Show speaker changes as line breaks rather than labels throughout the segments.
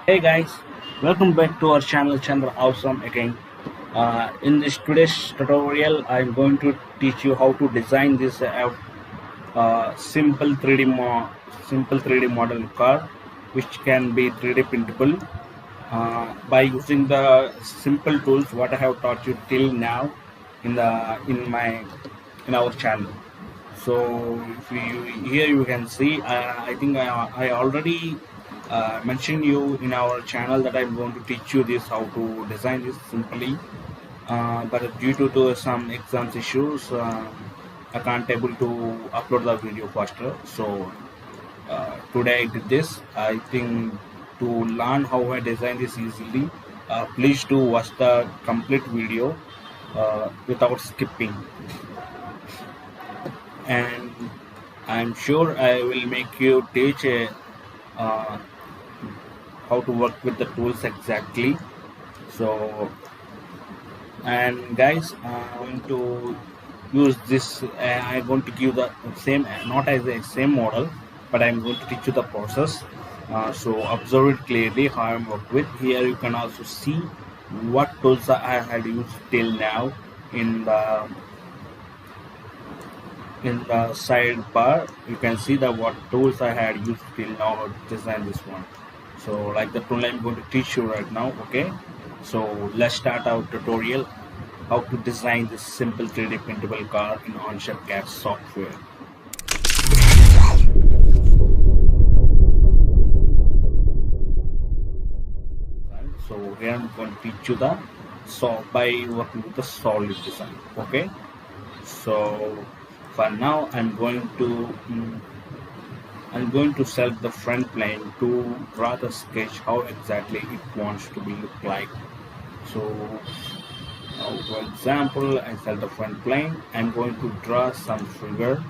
Hey guys, welcome back to our channel ChandraAwesome again. In this today's tutorial, I'm going to teach you how to design this simple 3D model car, which can be 3D printable by using the simple tools what I have taught you till now in our channel. So if you here you can see I think I already mentioned you in our channel that I'm going to teach you this how to design this simply, but due to some exams issues I can't able to upload the video faster. So today I did this. I think to learn how I design this easily, please do watch the complete video without skipping, and I'm sure I will make you teach uh, how to work with the tools exactly. So, and guys, I'm going to use this. I'm going to give the same, not as a same model, but I'm going to teach you the process. So observe it clearly how I'm work with. Here you can also see what tools I had used till now in the sidebar. You can see the what tools I had used till now to design this one. So like the tool I'm going to teach you right now. Okay, so let's start our tutorial how to design this simple 3D printable car in Onshape CAD software. So here I'm going to teach you the by working with the solid design. Okay, so for now I'm going to select the front plane to draw the sketch how exactly it wants to be look like. So now, for example, I select the front plane. I'm going to draw some figure.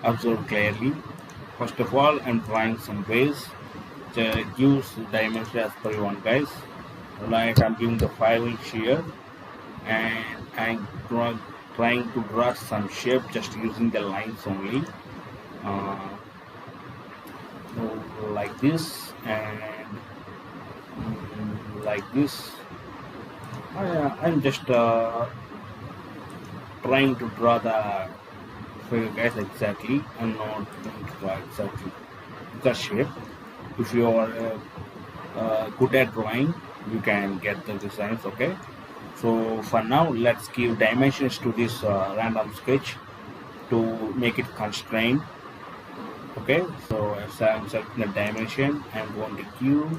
Observe clearly. First of all, I'm drawing some base. Use dimension as per you want, guys. Like I'm giving the 5-inch here, and trying to draw some shape just using the lines only. Uh, like this and like this. I'm just trying to draw the figure, guys, exactly. I'm not going to draw exactly the shape. If you are good at drawing, you can get the designs. Okay, so for now let's give dimensions to this random sketch to make it constrained. Okay, so as I'm selecting the dimension, I'm going to give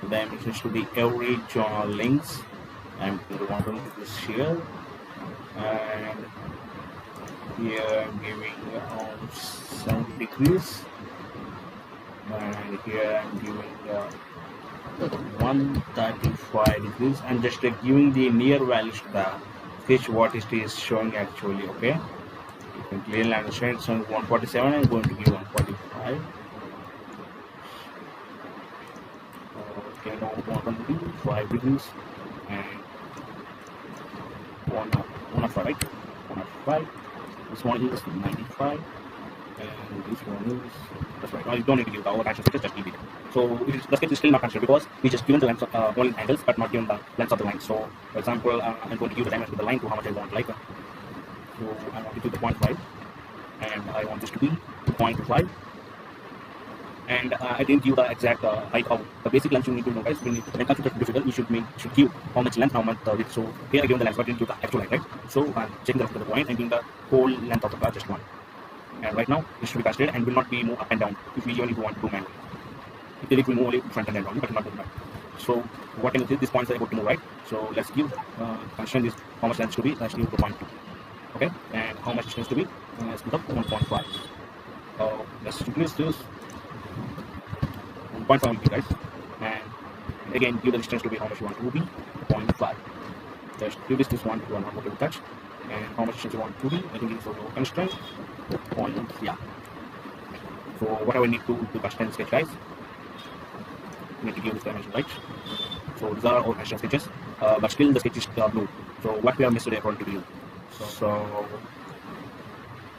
the dimensions to the every journal links. I'm going to do this here, and here I'm giving 70 degrees, and here I'm giving 135 degrees. I'm just giving the near values to the sketch what it is showing actually. Okay, you can clearly understand it's on 147. I'm going to give 145. Okay, now 125 degrees and 105, right? 105. This one is 95, and this one is, that's right. Now you don't need to give the overall action sketches, just leave it. So the sketch is still not considered because we just given the length of only angles, but not given the length of the line. So for example, I'm going to give the dimension of the line to how much I want. Like, so I want it to be 0.5, and I want this to be 0.5. And I didn't give the exact height of the basic length you need to know, guys. When it comes to the figure, you should give how much length, how much width. So here I given the length, but didn't give the actual height, right? So I'm checking the rest of the point and giving the whole length of the car, just one. And right now it should be casted and will not be moved up and down if we even want to do manually. It will move only front and end only, but not move back. So what can you see? This points are about to move, right? So let's give constraint is how much length to be. Let's give 0.2. Okay, and how much distance to be? Let's put up 1.5. Let's increase this 1.5 will be, guys, and again give the distance to be how much you want to be 0.5. Just give this one to 1 okay, touch, and how much distance you want to be. I think it's also constraint point. Yeah. So whatever I need to constraint sketch, guys, I need to give this dimension, right? So these are all constraint sketches, but still the sketch is blue. So what we have missed today according to you. So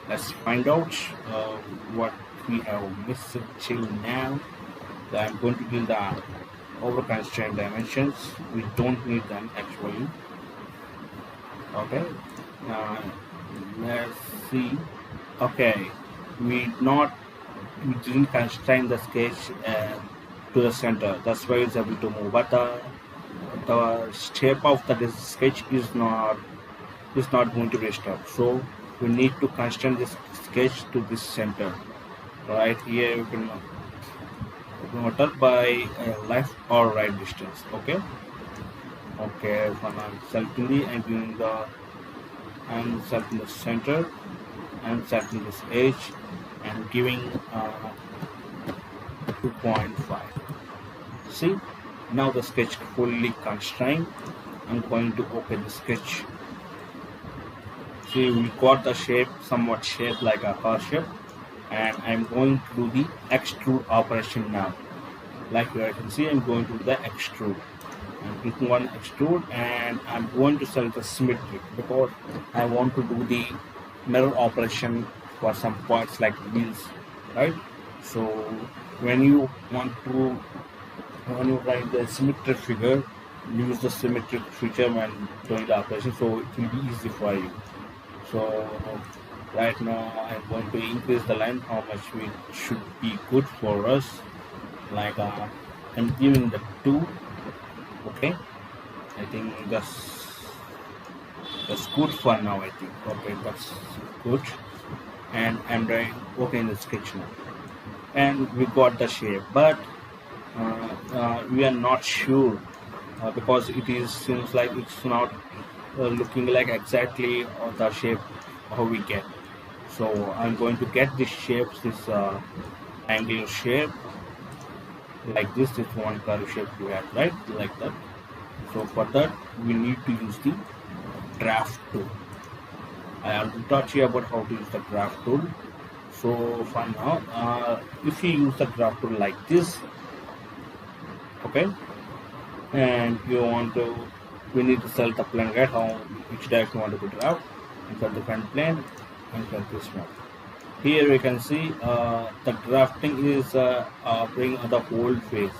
let's find out what we have missed till now. So I'm going to give the over constrained dimensions. We don't need them actually. Okay, uh, let's see. Okay, we didn't constrain the sketch to the center. That's why it's able to move. But the shape of the sketch is not going to be stuck. So we need to constrain this sketch to this center. Right here you can alter by left or right distance. Okay. Okay. For now, selecting the I'm selecting the center. I'm selecting this edge and giving 2.5. See, now the sketch fully constrained. I'm going to open the sketch. See, we got the shape, somewhat shaped like a car shape, and I'm going to do the extrude operation now. Like here you can see, I'm going to do the extrude. I'm clicking on extrude, and I'm going to select the symmetry because I want to do the mirror operation for some points like wheels, right? So when you write the symmetric figure, use the symmetric feature when doing the operation, so it will be easy for you. So right now I'm going to increase the length how much we should be good for us. Like I'm giving the 2. Okay, I think that's good for now. I think okay, that's good. And I'm doing okay in the sketch now, and we got the shape, but we are not sure because it seems like it's not looking like exactly the shape how we get. So I'm going to get this shapes, this angular shape like this one curve shape we have, right, like that. So for that we need to use the draft tool. I already taught you about how to use the draft tool. So for now, if you use the draft tool like this, okay, and we need to select the plane, right, which direction you want to draft. Insert the front plane, insert this one. Here we can see the drafting is bring the whole face,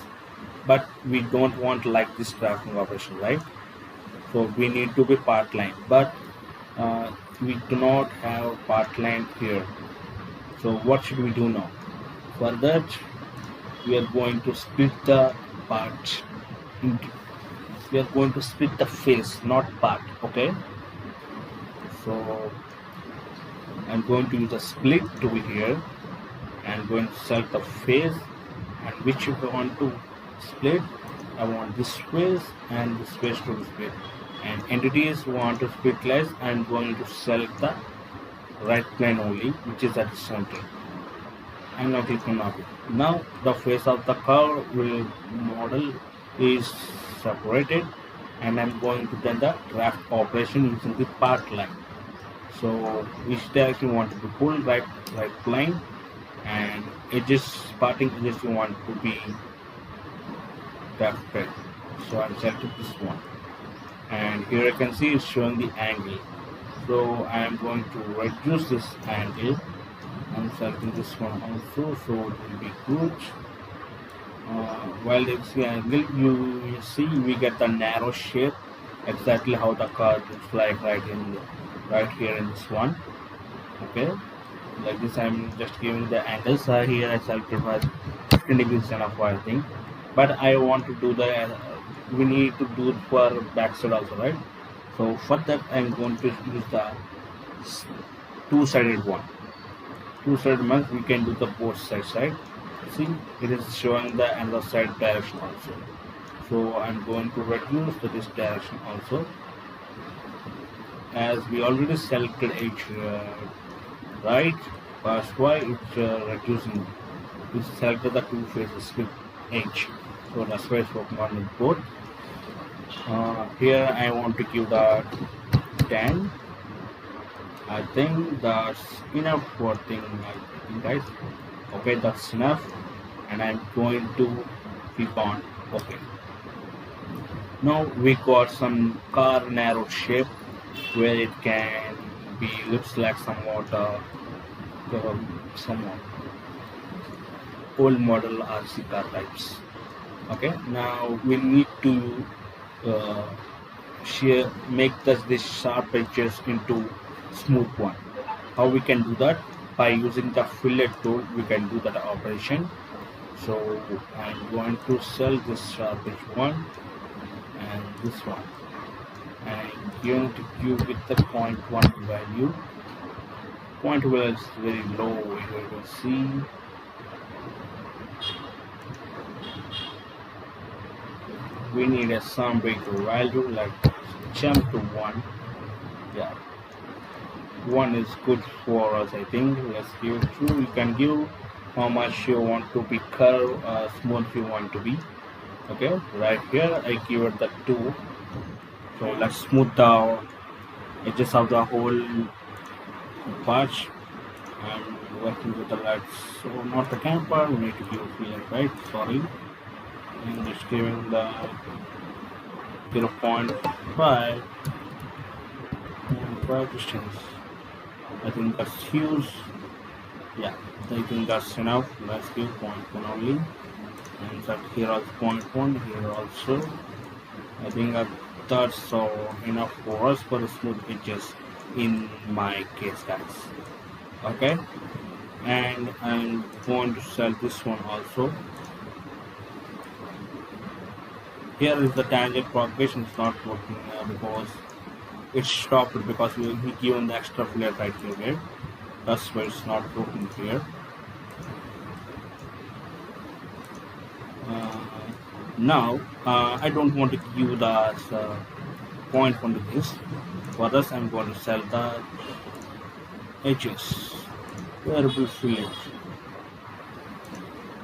but we don't want like this drafting operation, right? So we need to be part line, but we do not have part line here. So what should we do now? For that, we are going to split the part into, we are going to split the face, not part. Okay, so I'm going to use a split tool here and going to select the face, and which if I want to split, I want this face and this face to be split, and entities want to split less. I'm going to select the right plane only, which is at the center. I'm now clicking on it. Now the face of the car model is separated, and I'm going to do the draft operation using the part line. So which direction you want to be pulled, right line, and edges, parting edges you want to be drafted. So I'm selecting this one, and here you can see it's showing the angle. So I am going to reduce this angle. I'm selecting this one also, so it will be good. While it's the angle, you see we get the narrow shape, exactly how the car looks like right here in this one. Okay, like this I'm just giving the angles. Here I selected my 15 degrees enough, I think, but I want to do we need to do it for backside also, right? So for that I'm going to use the two-sided one. Two-sided means we can do the both sides, right? See, it is showing the other side direction also. So I'm going to reduce this direction also, as we already selected edge right. That's why it's reducing. We selected the two faces with edge, so that's why it's working on both. Here I want to give the 10. I think that's enough for thing, guys. Okay, that's enough, and I'm going to click on OK. Now we got some car narrow shape where it can be looks like somewhat old model RC car types. Okay, now we need to uh, make this sharp edges into smooth one. How we can do that? By using the fillet tool, we can do that operation. So I'm going to sell this sharp edge one and this one, and going to give it the 0.1 value. Point value is very low. Here you can see. We need some big value like jump to 1. Yeah, 1 is good for us, I think. Let's give 2. You can give how much you want to be curved, smooth you want to be. Okay, right here I give it the 2. So let's smooth the edges of the whole patch. I'm working with the lights, so not the camper. We need to give fillet, right? Sorry, I'm just giving the 0.5 and 5 distance. I think that's huge. Yeah, I think that's enough. Let's give 0.1 only. And that here also 0.1, here also. I think that's enough for us for the smooth edges in my case, guys. Okay, and I'm going to sell this one also. Here is the tangent propagation is not working because it stopped because we given the extra fillet right here. That's why it's not working here. Now I don't want to give the point on this. For this, I'm going to sell the edges. Variable fillet.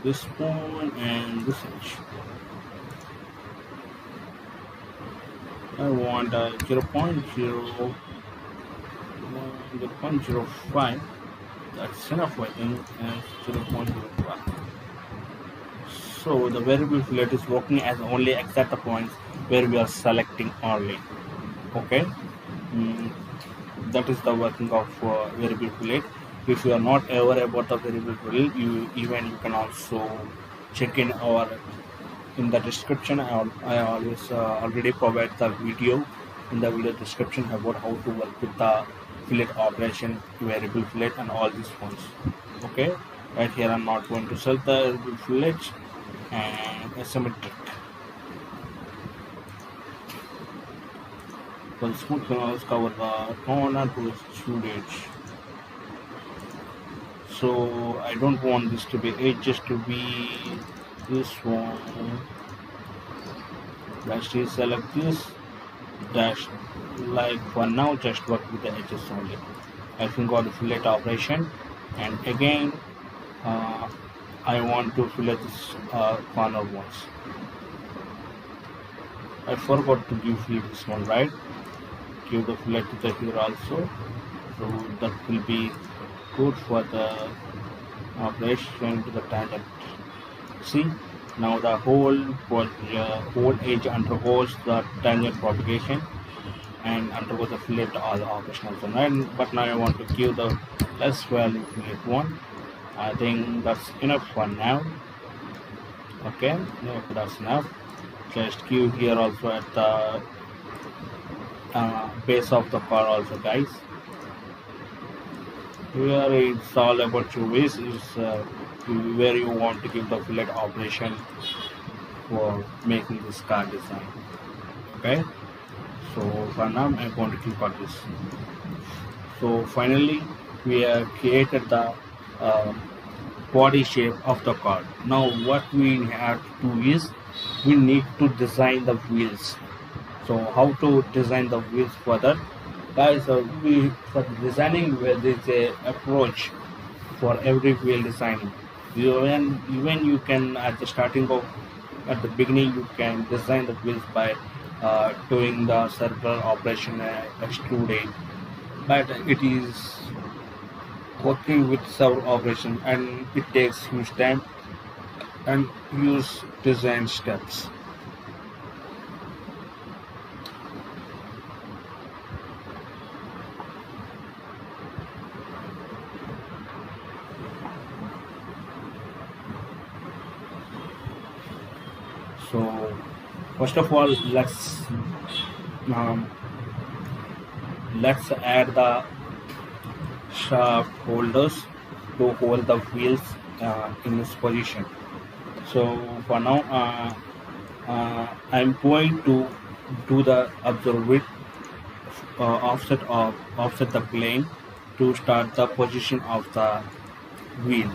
This one and this edge. I want 0.05. That's enough, I think, and 0.05. So the variable fillet is working as only exact points where we are selecting only. Okay, that is the working of variable fillet. If you are not aware about the variable fillet, you can also check in the description. I always already provide the video in the video description about how to work with the fillet operation, variable fillet, and all these ones. Okay, right here I'm not going to sell the variable fillet and asymmetric. For the smooth canals, cover the corner to extrude edge. So I don't want this to be edges to be this one. Let's select this dash. Like for now, just work with the edges only. I think got the fillet operation, and again I want to fillet this corner ones. I forgot to give fillet this one, right? Give the fillet to the here also, so that will be good for the operation to the tangent. See, now the whole edge undergoes the tangent propagation and undergoes the fillet all the operation also. But now I want to give the less value fillet one. I think that's enough for now. Okay, yeah, that's enough. Just give here also at the base of the car also, guys. Here it's all about your ways is where you want to give the fillet operation for making this car design. Okay, so for now I'm going to click on this. So finally we have created the body shape of the car. Now what we have to do is we need to design the wheels. So how to design the wheels for that, guys? For designing, there is a approach for every wheel designing. Even you can at the beginning you can design the wheels by doing the circular operation extrude, but it is working with several operations and it takes huge time and huge design steps. So first of all, um, let's add the shaft holders to hold the wheels in its position. So for now, I'm going to do the observe offset the plane to start the position of the wheel.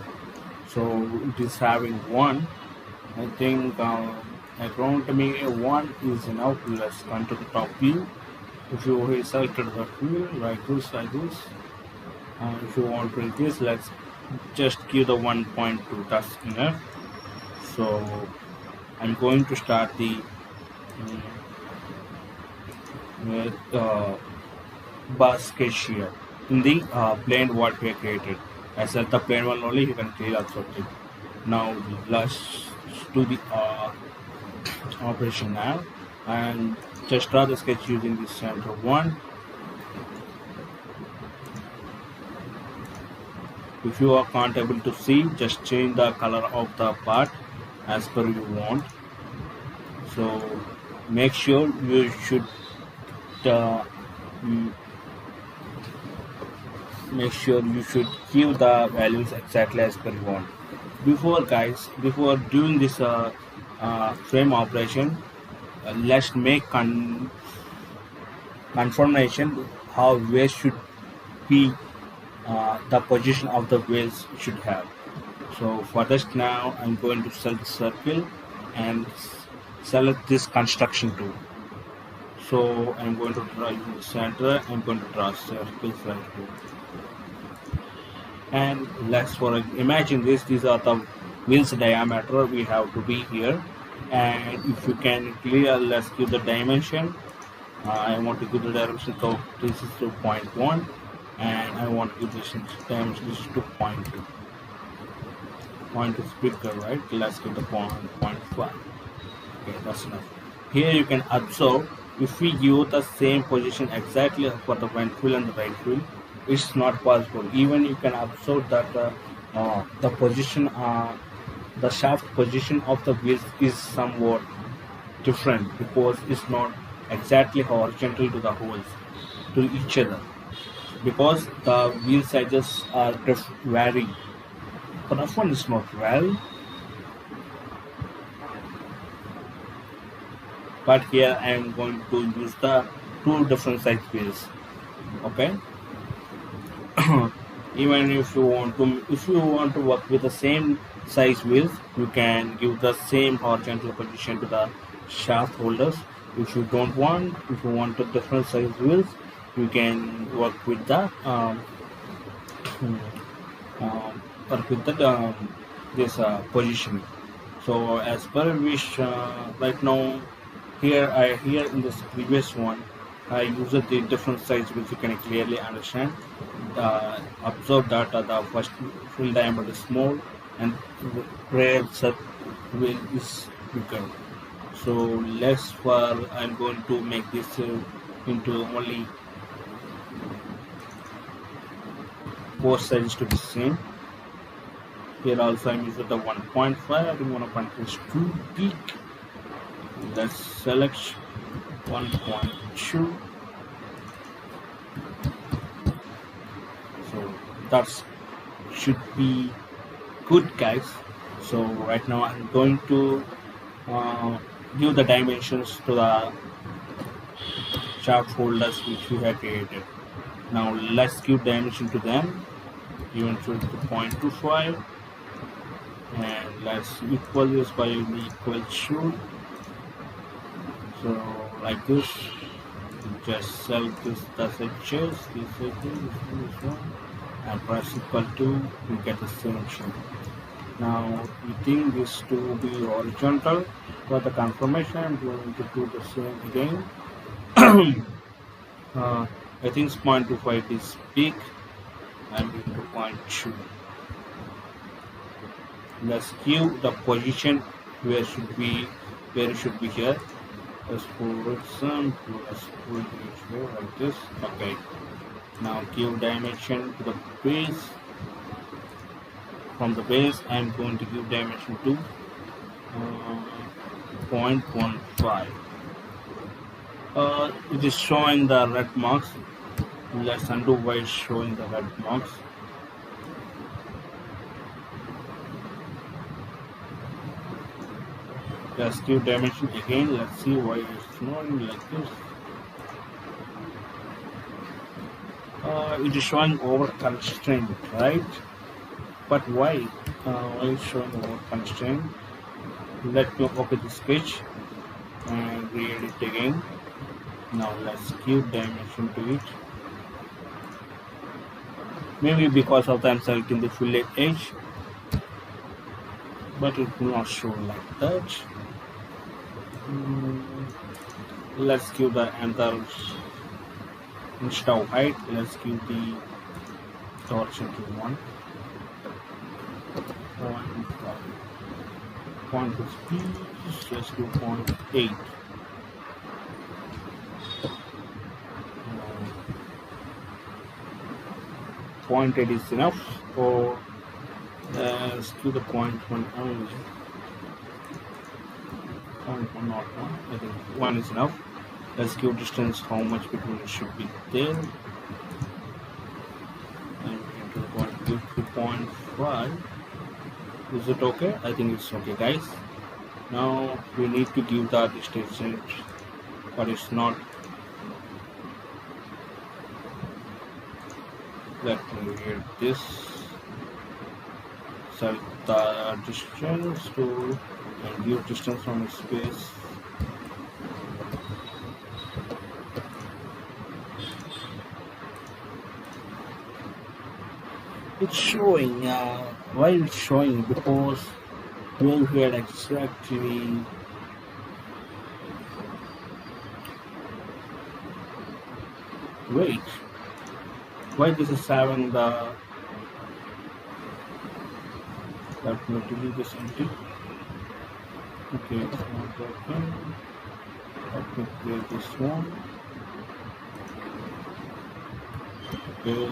So it is having one. I think according to me one is enough. Let's come to the top view. If you selected the wheel like this, if you want to increase, let's just give the 1.2. That's enough. So I'm going to start the with basket here in the plane what we have created. I said the plane one only, you can clear absorb it. Now let's do the operation now, and just draw the sketch using the center one. If you are not able to see, just change the color of the part as per you want. So make sure you should give the values exactly as per you want. Before doing this frame operation, let's make confirmation how where should be the position of the wheels should have. So for this now, I'm going to select the circle and select this construction tool. So I'm going to draw in the center. I'm going to draw circles right here. And let's imagine this. These are the wheels diameter we have to be here. And if you can clear, let's give the dimension. I want to give the direction. So this is to 0.1. And I want to give this dimension. This is to 0.2. Point is bigger, right? Let's give the 0.5. Okay, that's enough. Here you can observe, if we give the same position exactly for the front wheel and the right wheel, it's not possible. Even you can observe that the position, the shaft position of the wheels is somewhat different because it's not exactly horizontal to the holes to each other, because the wheel sizes are varying. For that one, it's not well. But here I am going to use the two different size wheels. Okay. Even if you want to work with the same size wheels, you can give the same horizontal position to the shaft holders. If you want the different size wheels, you can work with the this position. So as per wish, right now. Here in this previous one, I used the different size which you can clearly understand. Observe that the first wheel diameter is small and the rear wheel is bigger. So I'm going to make this into only both sides to be same. Here also I'm using the 1.5. I think 1.5 is too big. Let's select 1.2. So that should be good, guys. So right now I'm going to give the dimensions to the shaft holders which we have created. Now let's give dimension to them. Even to 0.25, and let's equal this by equal to. So like this, just select this edges, this one, and press equal to, you get the same shape. Now we think this to be horizontal. For the confirmation, I'm going to do the same again. I think 0.25 is big. I'm going to 0.2. Let's give the position where it should be here. Let's pull some, let's pull it here like this. Okay. Now give dimension to the base. From the base, I'm going to give dimension to 0.15. It is showing the red marks. Let's undo why it's showing the red marks. Let's give dimension again. Let's see why it's showing like this. It is showing over constraint, right? But why? Why is showing over constraint? Let me open the sketch and re-edit again. Now let's give dimension to it. Maybe because of the I'm selecting the fillet edge, but it will not show like that. Let's give the another instead of height. Let's give the torsion to 1. 0.50. Let's do 0.8. 0.8 is enough, or let's do the 0.1 only. 0.1 not 1. I think 1 is enough. Let's give distance how much between it should be there. And into the 2.5. Is it okay? I think it's okay, guys. Now we need to give the distance, but it's not. Let me get this. Set the distance to and give distance from space. It's showing. Why it's showing? Because we had exactly wait. Why this is having the? Let me delete this empty. Okay, it's not working. Let me create this one. Okay.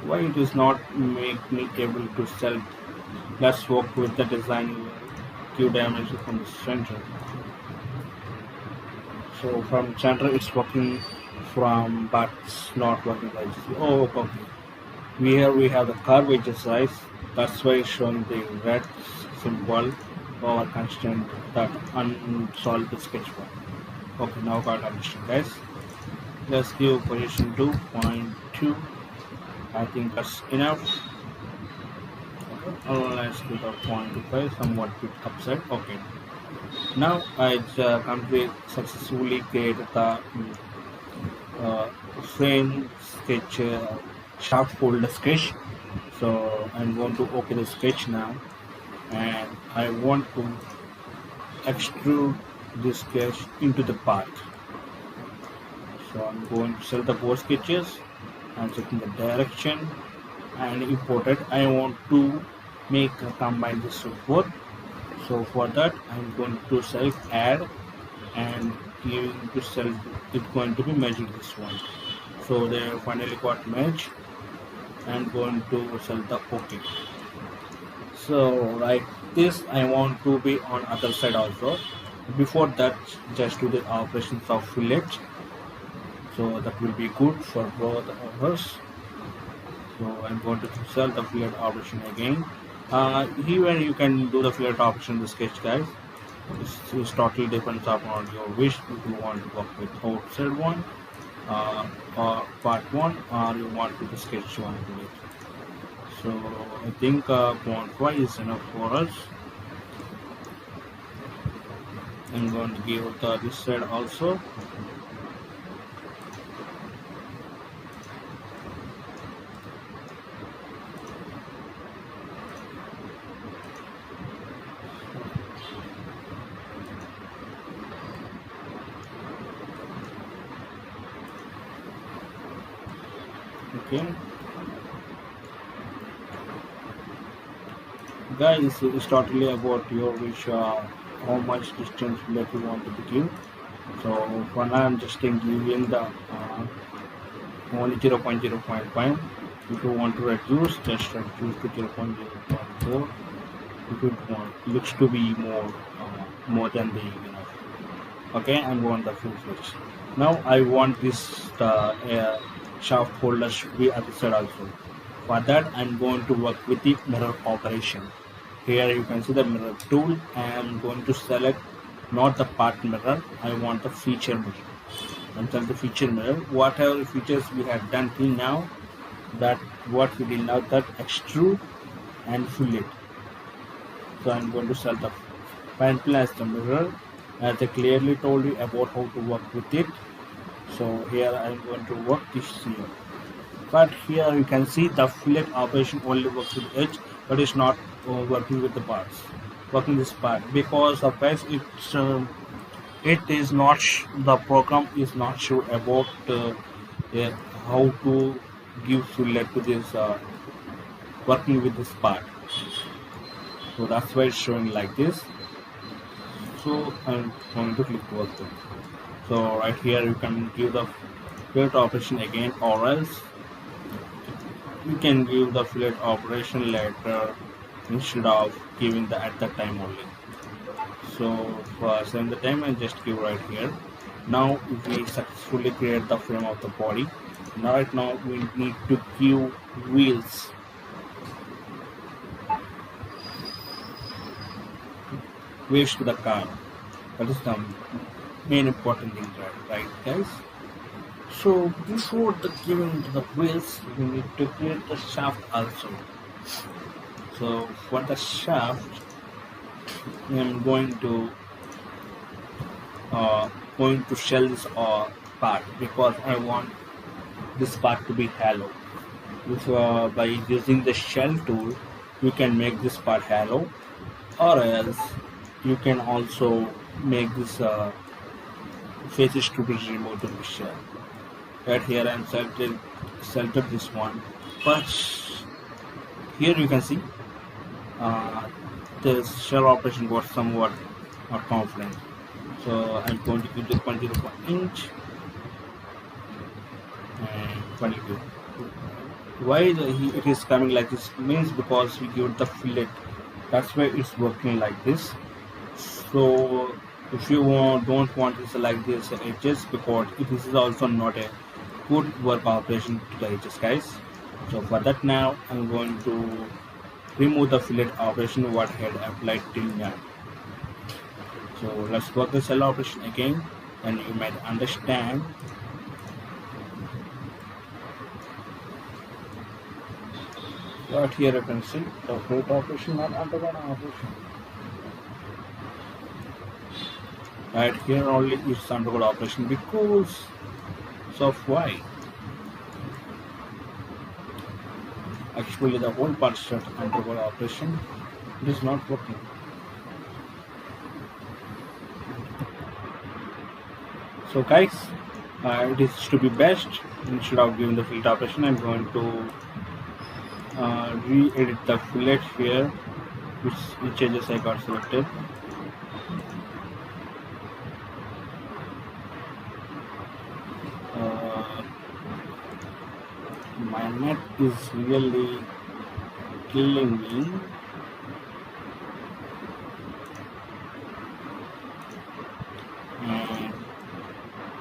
Why it is not make me able to select? Let's work with the design Q dimension from the center. So from center it's working from, but it's not working like this. Oh, okay. Here we have the curve exercise. That's why it's showing the red symbol or constraint that unsolved sketch one. Okay, now got understand, guys. Let's give position 2.2. I think that's enough. Okay. Let's do the 0.25, somewhat bit upside. Okay. Now I successfully created the frame sketch shaft folder sketch. So I'm going to open the sketch now, and I want to extrude this sketch into the part. So I'm going to select the both sketches. I'm checking the direction and import it. I want to make a combine this report. So for that I'm going to select add and giving to select it's going to be merging this one. So they finally got merged. I'm going to select the OK. So like this I want to be on other side also. Before that, just do the operations of fillet. So that will be good for both of us. So I'm going to select the fillet operation again. Here you can do the fillet operation in the sketch, guys. It's totally depends upon your wish. If you want to work with outside one or part one, or you want to the sketch one to it. So I think 0.5 is enough for us. I'm going to give the this side also. Okay, guys, it's totally about your wish, how much distance that you want to give. So for now I'm just giving the only 0.0.5. If you want to reduce, just reduce to 0.0.4. If it looks to be more than the enough. Okay, I'm going the full switch. Now I want this shaft holder should be at the side also. For that I'm going to work with the mirror operation. Here you can see the mirror tool. I am going to select not the part mirror, I want the feature mirror. I'm telling the feature mirror, whatever features we have done till now, that what we did now, that extrude and fillet. So I'm going to select the front plane as the mirror, as I clearly told you about how to work with it. So here I'm going to work this here. But here you can see the fillet operation only works with edge, but it's not working with the parts. Working this part because of this, it is not the program is not sure about yeah, how to give fillet to this working with this part. So that's why it's showing like this. So I'm going to click work. So right here you can give the fillet operation again, or else you can give the fillet operation later instead of giving the at that time only. So for send the time and just give right here. Now we successfully create the frame of the body. Now right now we need to give wheels. Wheels to the car. That is the main important thing, right guys? So before the giving to the wheels, we need to create the shaft also. So for the shaft, I'm going to shell this part because I want this part to be hollow. If, by using the shell tool, you can make this part hollow, or else you can also make this faces to be removed in the shell. Right here I'm selected this one, but here you can see the shell operation got somewhat confident. So I'm going to give this 0.05 inch and 22. Why it is coming like this means because we give the fillet. That's why it's working like this. So if you don't want this like this edges, because it is also not a good work operation to the edges, guys. So for that now I'm going to remove the fillet operation what I had applied till now. So let's work the cell operation again, and you might understand. Right here you can see the fillet operation not undergone operation. Right here only is undergone operation because of why? Actually the whole part set undergone operation. It is not working. So guys, it is to be best instead of giving the fillet operation. I'm going to re-edit the fillet here, which edges I got selected. My net is really killing me. And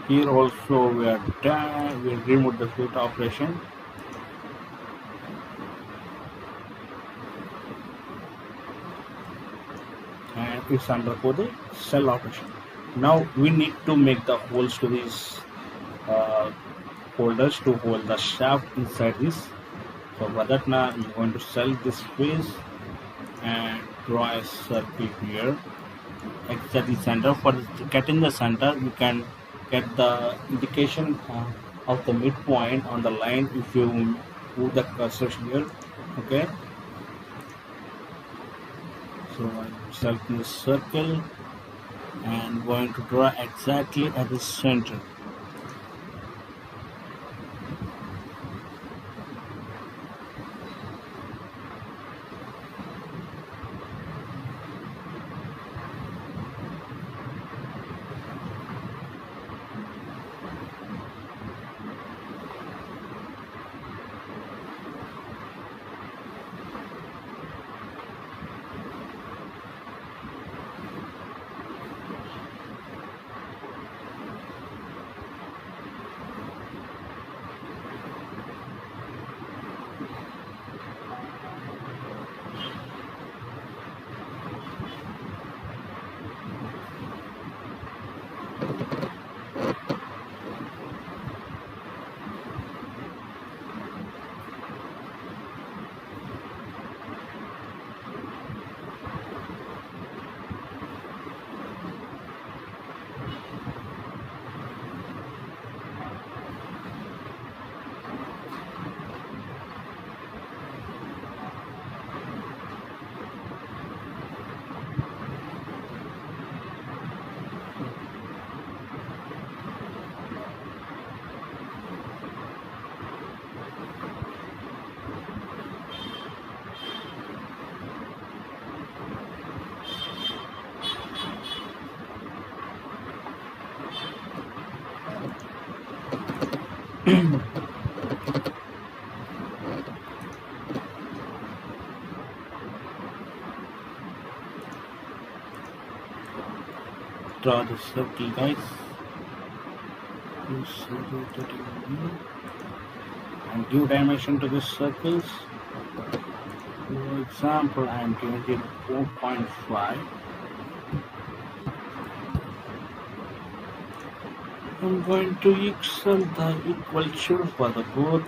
here also we are done. We remove the fillet operation. And it's undergo the cell operation. Now we need to make the holes to these holders to hold the shaft inside this. So for that now I'm going to select this face and draw a circle here exactly center. For getting the center you can get the indication of the midpoint on the line if you move the cursor here. Okay, so I'm selecting the circle and going to draw exactly at the center. Draw the circle, guys. And give dimension to the circles. For example, I am giving it 4.5. I'm going to equal the equal for the both.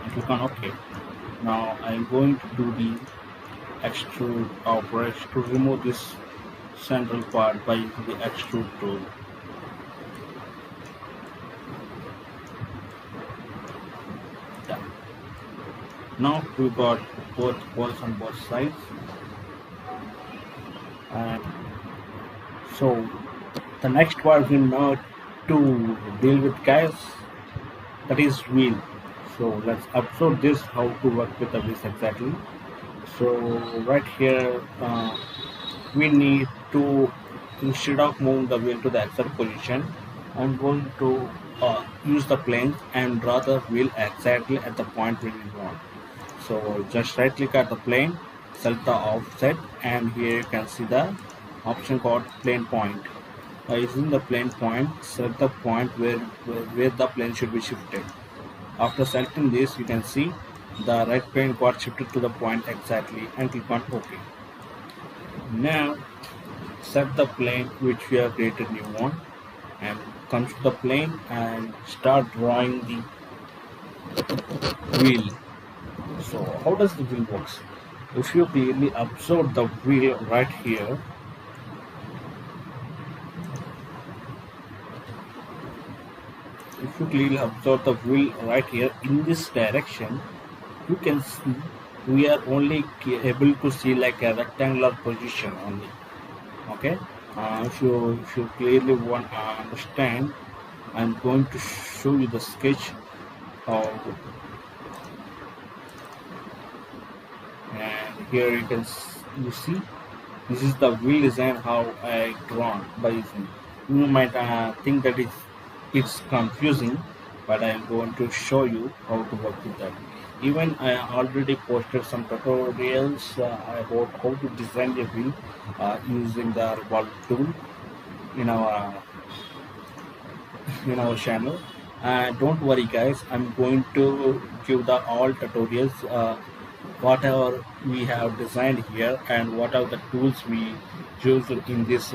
And click on OK. Now I'm going to do the extrude operation to remove this central part by using the extrude tool. Done. Now we got both holes on both sides, and so the next part we know to deal with, guys, that is wheel. So let's observe this how to work with the wheels exactly. So right here we need to, instead of moving the wheel to the exact position, I'm going to use the plane and draw the wheel exactly at the point where we want. So just right click at the plane, select the offset, and here you can see the option called plane point. By using the plane point, select the point where the plane should be shifted. After selecting this, you can see the right plane got shifted to the point exactly, and click on OK. Now set the plane which we have created new one, and come to the plane and start drawing the wheel. So how does the wheel works? If you clearly observe the wheel right here, in this direction, you can see we are only able to see like a rectangular position only. Okay, if you clearly want to understand, I'm going to show you the sketch of, and here you see this is the wheel design how I drawn by using. You might think that it's confusing, but I am going to show you how to work with that. Even I already posted some tutorials about how to design a wheel using the Revolve tool in our channel. Don't worry, guys, I'm going to give the all tutorials whatever we have designed here and what are the tools we used in this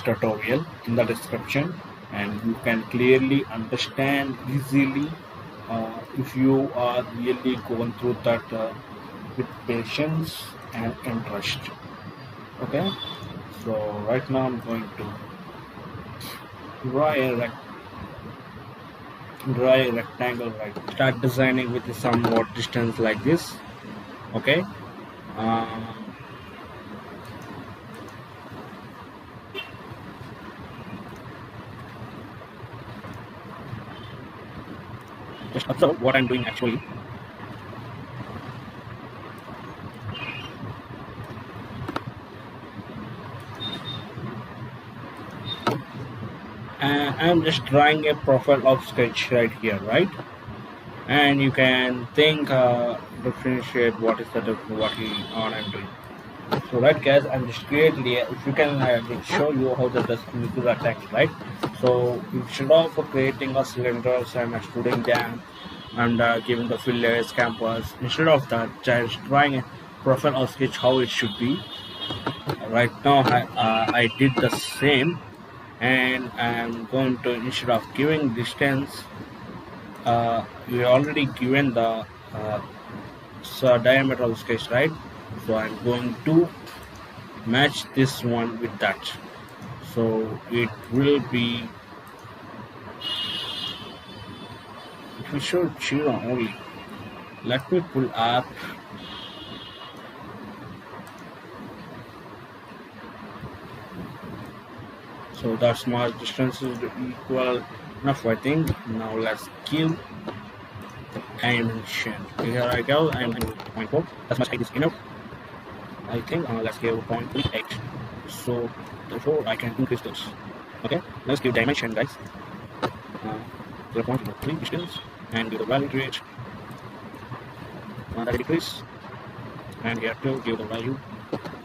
tutorial in the description, and you can clearly understand easily if you are really going through that with patience and interest. Okay, so right now I'm going to draw a rectangle, right? Start designing with some more distance like this. Okay, just observe what I'm doing actually. I'm just drawing a profile of sketch right here, right? And you can think differentiate what is what I'm doing. So right, guys, I'm just creating if you can show you how the is attacked, right? So instead of creating a cylinders and extruding them and giving the fillets, campers, instead of that, just drawing a profile of sketch how it should be. Right now I did the same, and I'm going to, instead of giving distance, we already given the diameter of the sketch, right? So I'm going to match this one with that, so it will show 0 only. Let me pull up. So that small distance is equal enough, I think. Now let's give dimension. Here I go. I'm 0.4. That's much height is enough, I think. Let's give 0.38. So therefore I can increase this. Okay, let's give dimension, guys. 0.3 distance, and give the value to it 30 degrees, and here to give the value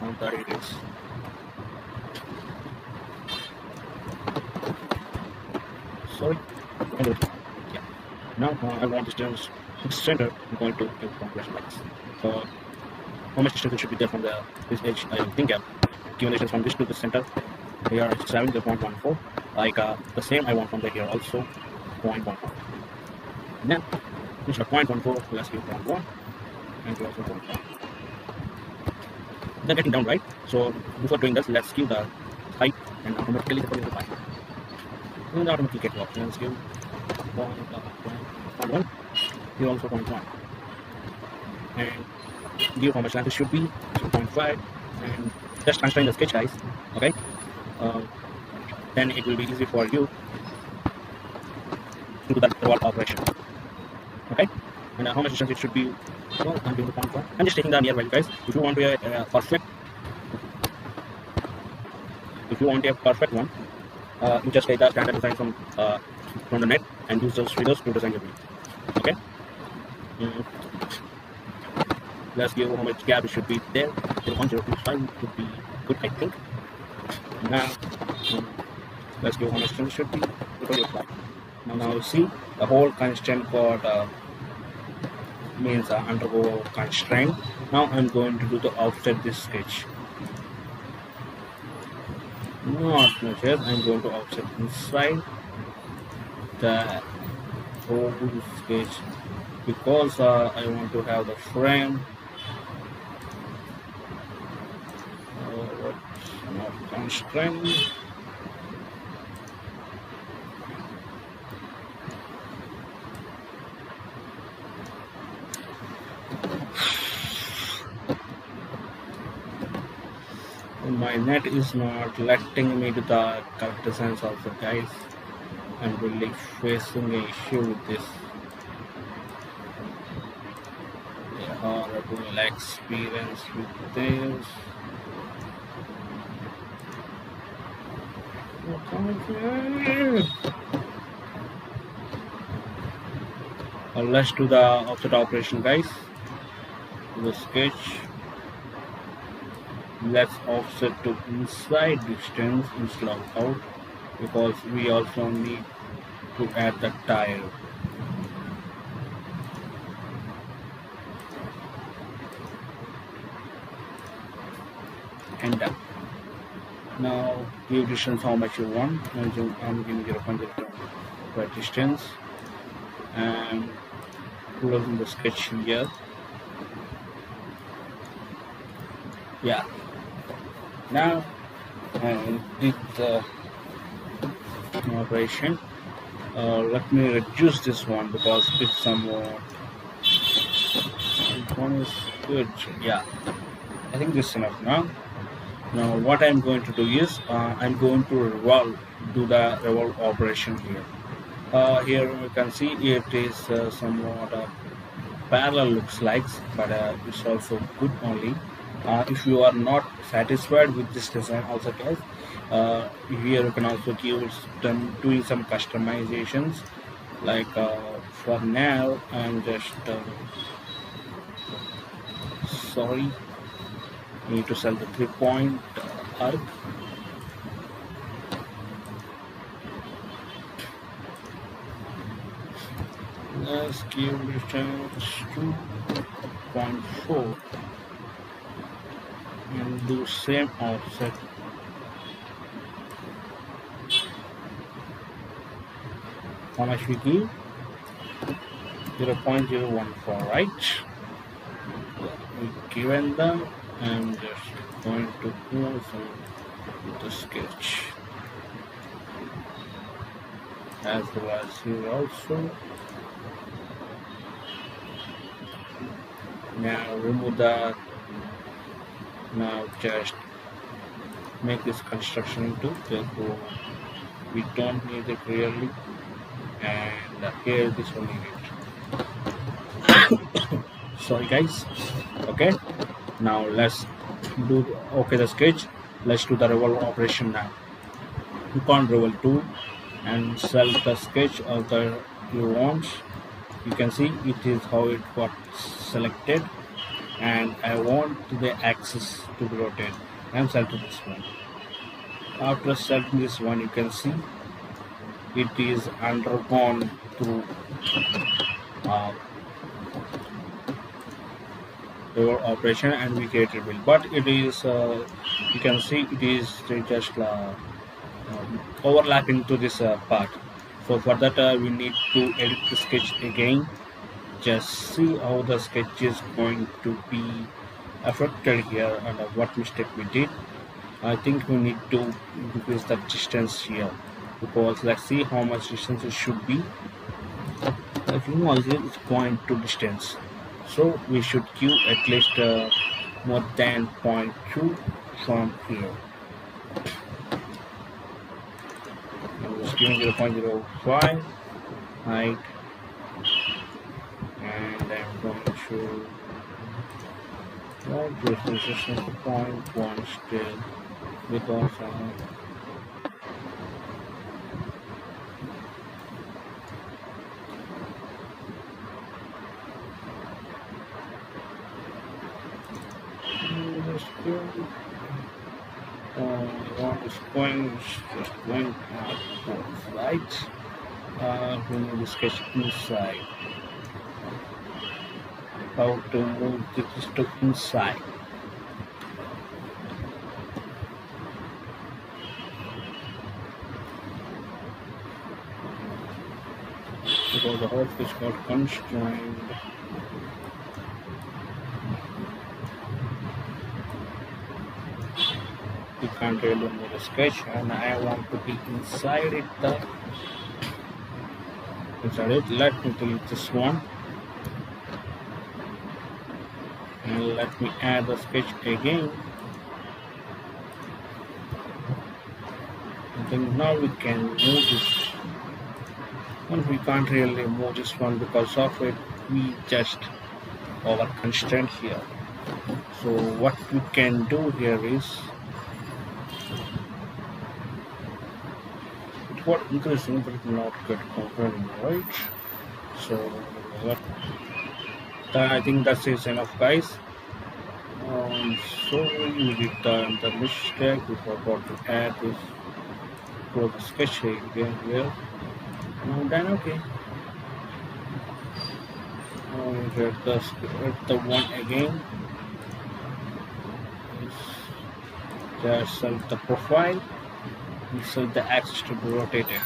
on 30 degrees. Sorry, yeah. Now I want distance to the center. I'm going to do compression like this. So how much distance should be there from this edge? I think given distance from this to the center, here it's 0.14. Like the same I want from the here also 0.14. And then instead of 0.14, let's give 0.1 and here also 0.1. They're getting down, right? So before doing this, let's give the height and automatically the height. And automatically get locked. Let's give 0.1. Here also 0.1. And give how much length it should be, 0.5, and just constrain the sketch, guys. Okay, then it will be easy for you to do that revolve operation. Okay, and how much distance it should be? Well, I'm doing the 0.1. I'm just taking the near value, guys. If you want to a perfect, one, you just take the standard design from the net and use those figures to design your video. Okay. Let's give how much gap it should be there. 0.025 would be good, I think. Now, let's give how much distance it should be. 0.05. Now see, the whole constraint got means undergo constraint. Now I'm going to do the offset this sketch. Not measure. I'm going to offset inside the whole sketch because I want to have the frame. Not constraint. My net is not letting me do the correct designs also, guys. I'm really facing an issue with this. A horrible experience with this. Let's do the offset operation, guys. The sketch. Let's offset to inside distance instead of out because we also need to add the tile. And done. Now give distance how much you want. I'm giving 0.05 distance and closing the sketch here. Yeah. Now did the operation. Let me reduce this one because it's somewhat. This one is good. Yeah, I think this is enough now. Now what I'm going to do is I'm going to do the revolve operation here. Here you can see it is somewhat parallel looks like, but it's also good only. If you are not satisfied with this design also, guys, here you can also doing some customizations. Like for now I'm just sorry, need to sell the 3-point arc. Let's give distance 2.4 and do same offset. How much we give? 0.014, right? We given them. I'm just going to close the sketch as well as here also. Now remove that. Now just make this construction into therefore we don't need it really, and here this will need it. Sorry guys. Okay, now let's do the sketch. Let's do the revolve operation now. Click on revolve tool and select the sketch of the you want. You can see it is how it got selected, and I want the axis to be rotated. I'm selecting this one. After selecting this one, you can see it is undergone through your operation, and we created build, but it is you can see it is just overlapping to this part. So for that we need to edit the sketch again. Just see how the sketch is going to be affected here and what mistake we did. I think we need to increase the distance here, because let's see how much distance it should be. If you know, it's 0.2 distance, so we should give at least more than 0.2 from here. I'm just giving 0.05 height, and I'm going to this is 0.1 still, because it's going right. We need to sketch inside. How to move this to inside. Because the whole fish got constrained. You can't really move the sketch, and I want to be inside it. Let me delete this one, and let me add the sketch again. I think now we can move this one. We can't really move this one because of it. We just over constraint here. So what we can do here is what increasing, but it will not get comparing, right? So I think that is enough, guys. So we did the mistake. We forgot to add this for the sketch again here. And then okay. Get the one again. Just select the profile. So the axis to be rotated.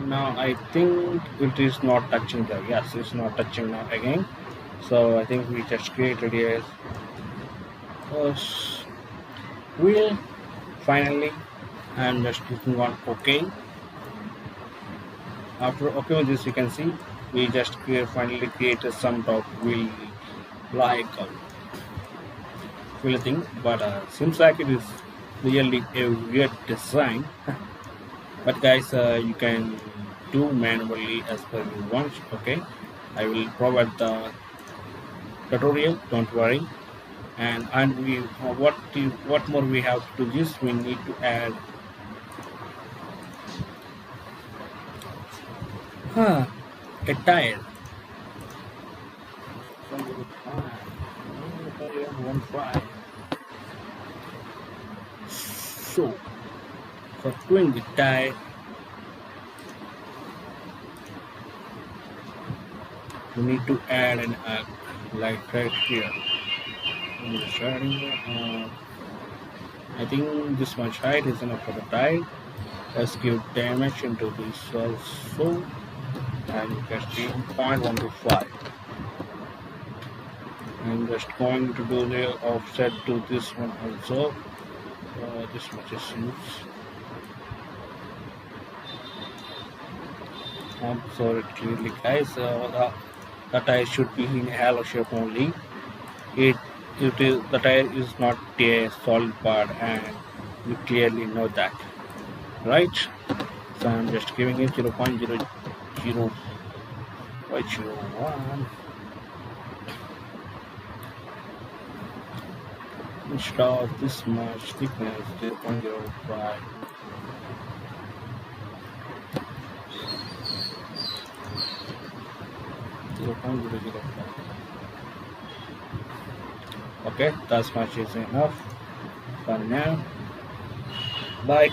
Now I think it is not touching there. Yes, it's not touching now again. So I think we just created a wheel. Finally, I'm just clicking on OK. After OK with this, you can see we just finally created some top wheel like wheel thing, but seems like it is really a weird design. But guys, you can do manually as per you want. Okay, I will provide the tutorial, don't worry. And we what more we have to do is we need to add a tire. So for doing the tire, we need to add an arc like right here. I'm just adding I think this much height is enough for the tire. Let's give dimension to this also, and just 0.125. I'm just going to do the offset to this one also. This much is used. I'm sorry clearly, guys. The tire should be in halo shape only. The tire is not a solid part, and you clearly know that, right? So I'm just giving it 0.00501 instead of this much thickness, 0.05. 0.005. Okay, that's much is enough for now. But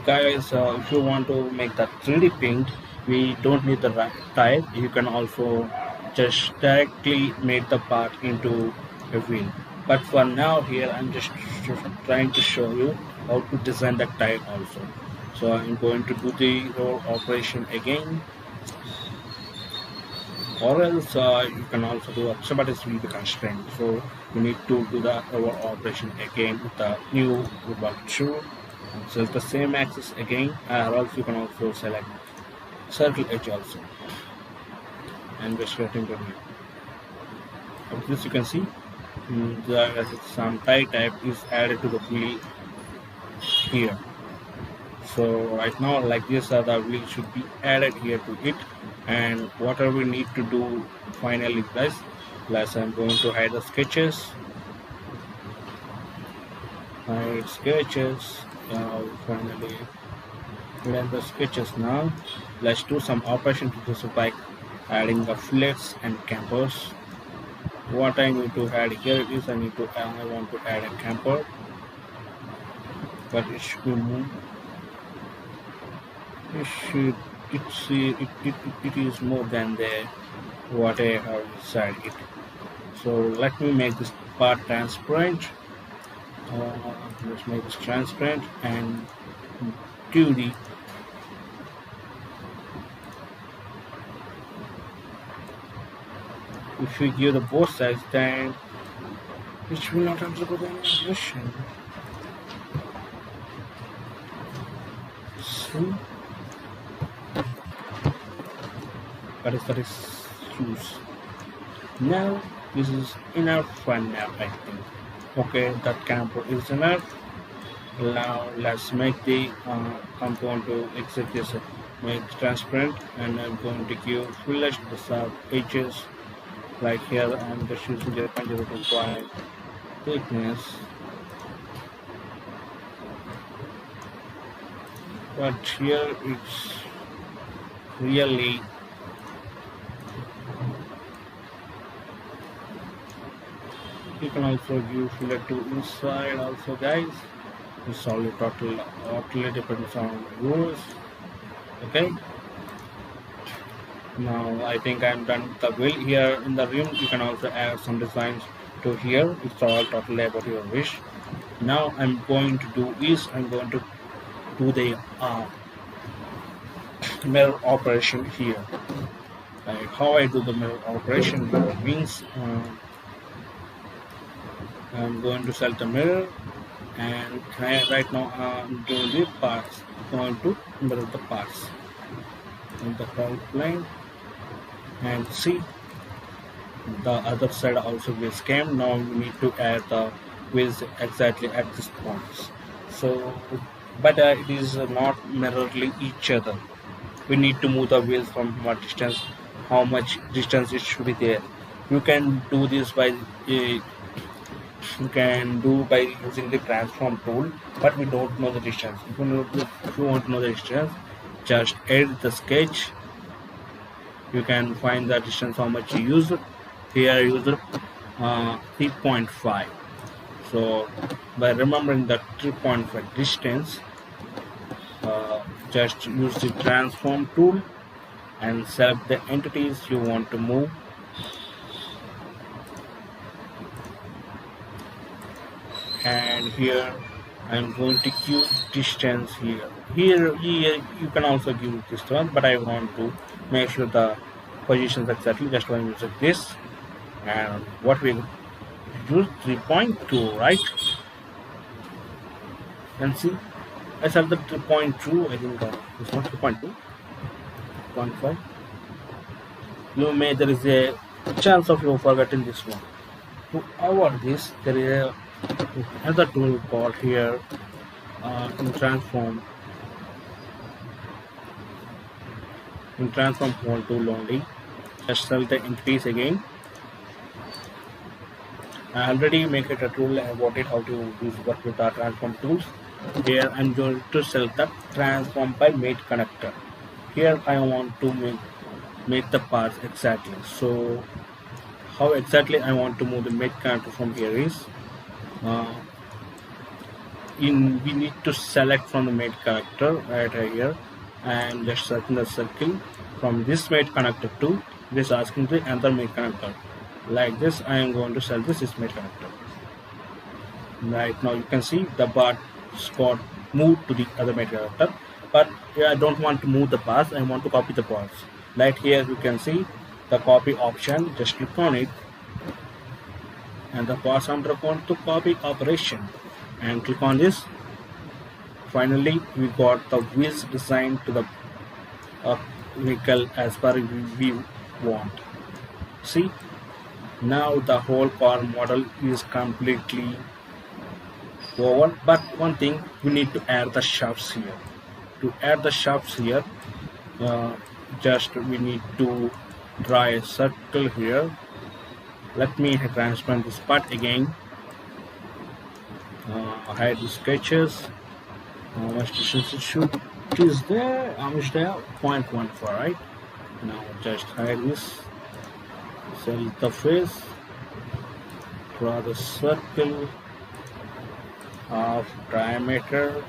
guys, if you want to make that 3D print, we don't need the type. You can also just directly make the part into a wheel. But for now here, I'm just trying to show you how to design that type also. So I'm going to do the roll operation again, or else you can also do option, but it will be constrained. So you need to do the roll operation again with the new Revolve tool. Select the same axis again, or else you can also select circle edge also, and just getting to here. With this you can see some type is added to the wheel here. So right now like this, the wheel should be added here to it, and whatever we need to do finally guys, I'm going to hide the sketches. Hide sketches. Finally hide the sketches. Now let's do some operation to this by adding the fillets and campers. What I need to add here is I want to add a camper, but it should be moved. It is more than the what I have inside it. So let me make this part transparent. Let's make this transparent and do the if we give the both sides, then it will not undergo the animation. See? That is use. Now this is enough for now, I think. Okay, that camper is enough. Now let's make the I'm going to exit this, make transparent, and I'm going to give fillet the sub edges. Like here, I'm just using 0.025 thickness, but here it's really you can also give fillet to inside also guys. It's all totally depends on rules. Okay, now I think I'm done with the wheel here in the rim. You can also add some designs to here. It's all totally about your wish. Now I'm going to do is I'm going to do the mirror operation here. Like how I do the mirror operation means I'm going to select the mirror, and right now I'm doing the parts. I'm going to mirror the parts in the front plane, and see the other side also will came. Now we need to add the wheels exactly at this point. So but it is not mirrorly each other. We need to move the wheels from what distance, how much distance it should be there. You can do this by using the transform tool, but we don't know the distance. If you want to know the distance, just edit the sketch. You can find the distance how much you use. Here I use 3.5. So by remembering the 3.5 distance, just use the transform tool and select the entities you want to move. And here I'm going to give distance here. Here you can also give distance, but I want to make sure the positions exactly. Just going to use this, and what we use 3.2, right? And see, I set the 3.2. I think it's not 2.2, 0.5. There is a chance of you forgetting this one. To avoid this, there is another tool called here in transform tool only. Just select the entities again. I already make it a tool about it how to use work with our transform tools. Here I'm going to select the transform by mate connector. Here I want to make
make the parts exactly. So how exactly I want to move the mid character from here is uh, we need to select from the made character right here and just circle the circle from this made connector to this asking the another made connector. Like this, I am going to select this is made connector. Right now you can see the bar got moved to the other made character, but yeah, I don't want to move the path, I want to copy the parts. Like here you can see the copy option, just click on it and the pass under going to copy operation and click on this. Finally, we got the wheels designed to the vehicle as per we want. See, now the whole car model is completely over. But one thing, we need to add the shafts here. To add the shafts here, uh, just we need to draw a circle here. Let me transparent this part again. Hide the sketches. My distance should is there. How much there? 0.14, right? Now just hide this. Select the face. Draw the circle of diameter.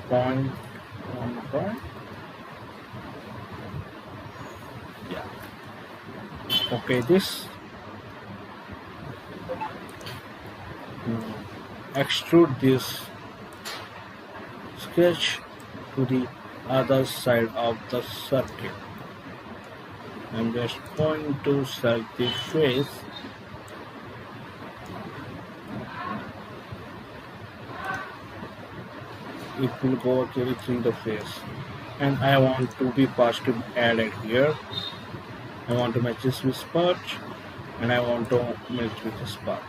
Point 1. Yeah. Okay, this. Extrude this sketch to the other side of the circle. I'm just going to select the face. It will go actually through the face, and I want to be parts to be added here. I want to match this with part, and I want to match with this part.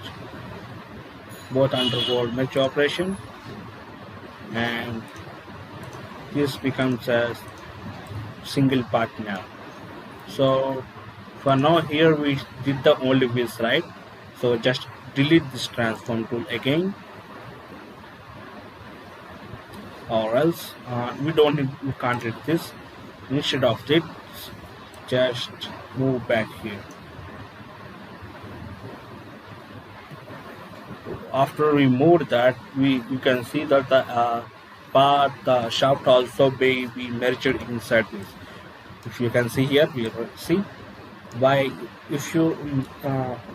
Both undergo match operation, and this becomes a single part now. So for now here we did the only wheels, right? So just delete this transform tool again, or else we can't read this. Instead of this, just move back here. After we moved that, you can see that the shaft also may be merged inside this. If you can see here, you see why. If you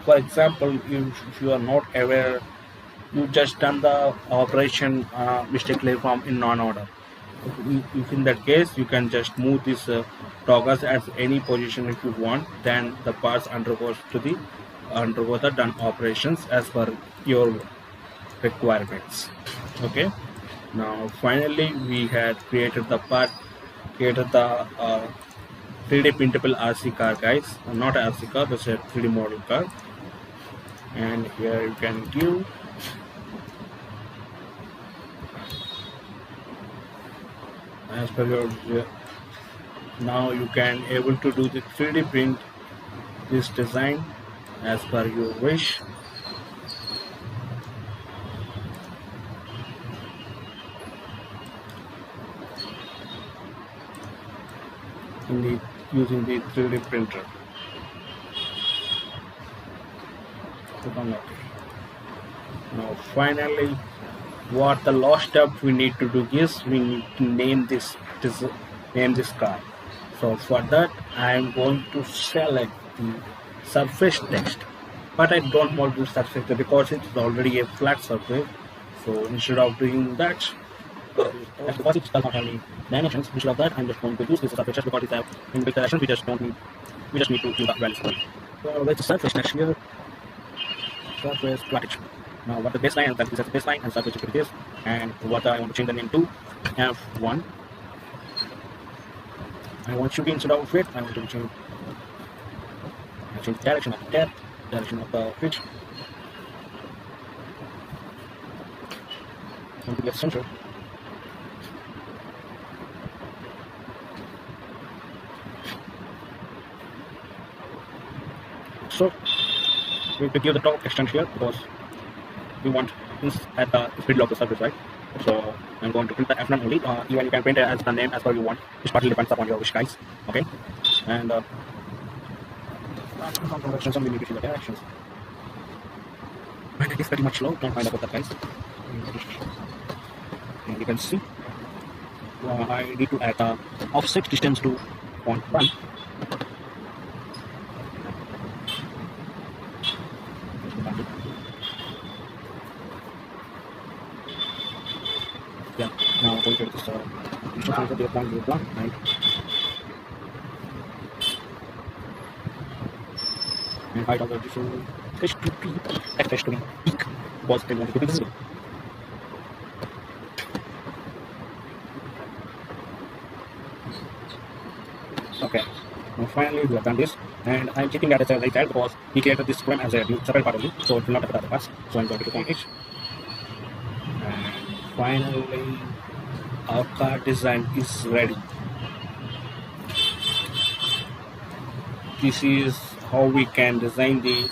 for example, if you are not aware, you just done the operation mistakenly from in non-order. If in that case, you can just move this toggles at any position if you want, then the parts undergo the done operations as per your requirements. Okay, now finally we had created the 3D printable RC car, guys. Not RC car, this is a 3D model car. And here you can give as per your. Now you can able to do the 3D print this design as per your wish. Using the 3D printer. Now finally, what the last step we need to do is we need to name this car. So for that I am going to select the surface text, but I don't want to do surface text because it's already a flat surface. So instead of doing that, because it does not have any dimensions, instead of that I'm just going to use this surface just because it's a in big direction. We just need to give that value for it. So let's surface text here. Surface flattage. Now what the baseline, and that is the baseline, and surface is this, and what I want to change the name to F1. I want to be instead of it, I want to change direction of the tab, direction of the pitch. I want to get center. So we give the top extent here because we want this at the middle of the surface, right?
So I'm going to print the F9 only. Even you can print it as the name as per you want. It totally depends upon your wish, guys. Okay. And some directions, some we need to see the directions. And it is pretty much slow. Don't mind about that, guys. And you can see I need to add the offset distance to 0.1. Yeah, now going to this distance also to 0.01, right? And height of the distance is to be expressed to be peak because they want to be visible. Okay, now finally we have done this, and I'm keeping that as a like that because we created this frame as a separate part only, so it will not affect other parts. So I'm going to click on it, and finally our car design is ready. This is how we can design the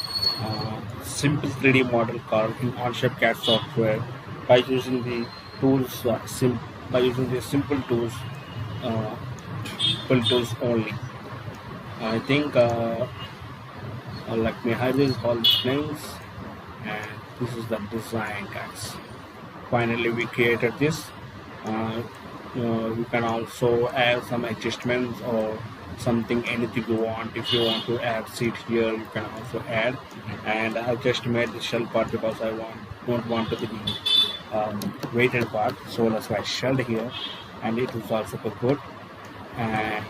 simple 3D model car in Onshape CAD software by using the tools by using the simple tools only. I think let me hide this all these things, and this is the design, guys. Finally we created this. You can also add some adjustments or something, anything you want. If you want to add seat here, you can also add. And I just made the shell part because I don't want to be the weighted part, so that's why I shelled here, and it is also good. And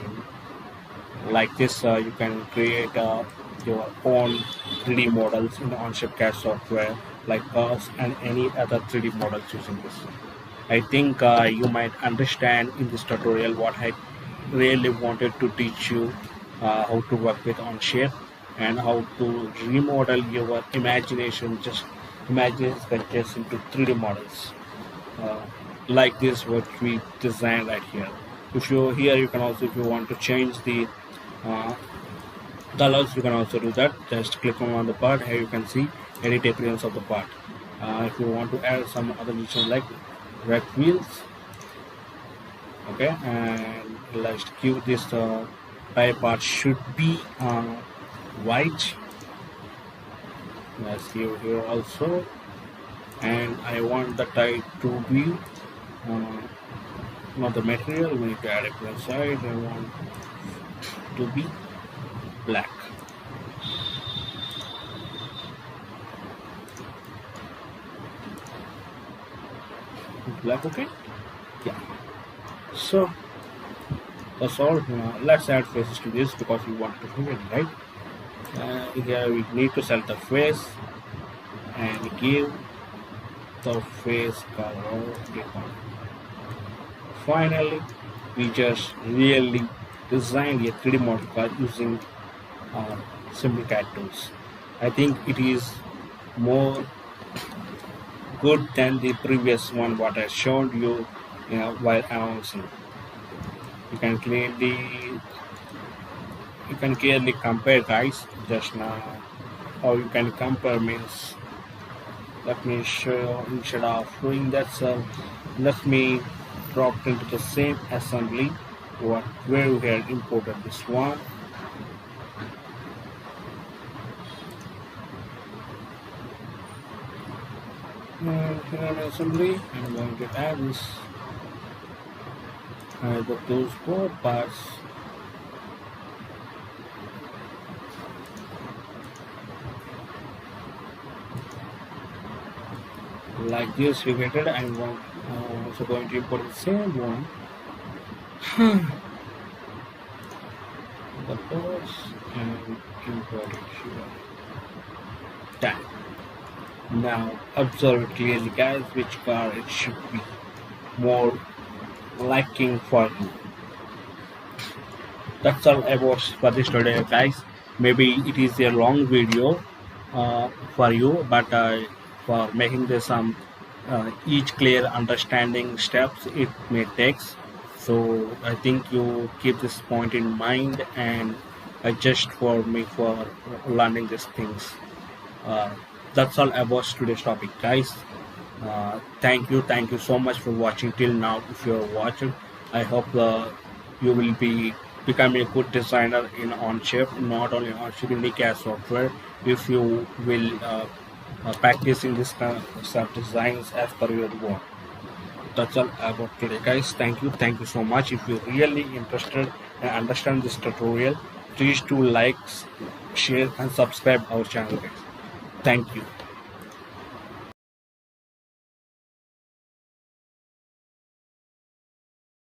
like this, you can create your own 3D models in Onshape CAD software, like cars and any other 3D models using this. I think you might understand in this tutorial what I really wanted to teach you, how to work with Onshape and how to remodel your imagination, just imagine sketches into 3D models, like this what we designed right here. If you here, you can also, if you want to change the colors, you can also do that. Just click on the part. Here you can see edit appearance of the part. If you want to add some other features like red wheels, okay, and let's give this tire part should be white. Let's give here also, and I want the tire to be not the material, we need to add it to the side. I want to be black. Black, okay? Yeah. So that's all. Let's add faces to this because we want to do it, right? Here we need to select the face and give the face color. Finally, we just really designed a 3D model car using simple CAD tools. I think it is more good than the previous one what I showed you, while announcing. You can clearly compare, guys. Just now, how you can compare means, let me show, instead of doing that, so let me drop into the same assembly where we had imported this one. Here in assembly, I'm going to add this, those four parts. Like this, we get it. I'm also going to import the same one. The parts and import it here. Done. Now observe it clearly, guys, which car it should be more liking for you. That's all about for this today, guys. Maybe it is a long video for you, but for making this each clear understanding steps it may takes. So I think you keep this point in mind and adjust for me for learning these things. That's all about today's topic, guys.
Thank you so much for watching till now. If you're watching, I hope you will be becoming a good designer in Onshape, not only Onshape in the CAD software. If you will practicing this kind of designs as per your work. That's all about today, guys. Thank you so much. If you're really interested and understand this tutorial, please do like, share, and subscribe our channel, guys. Thank you.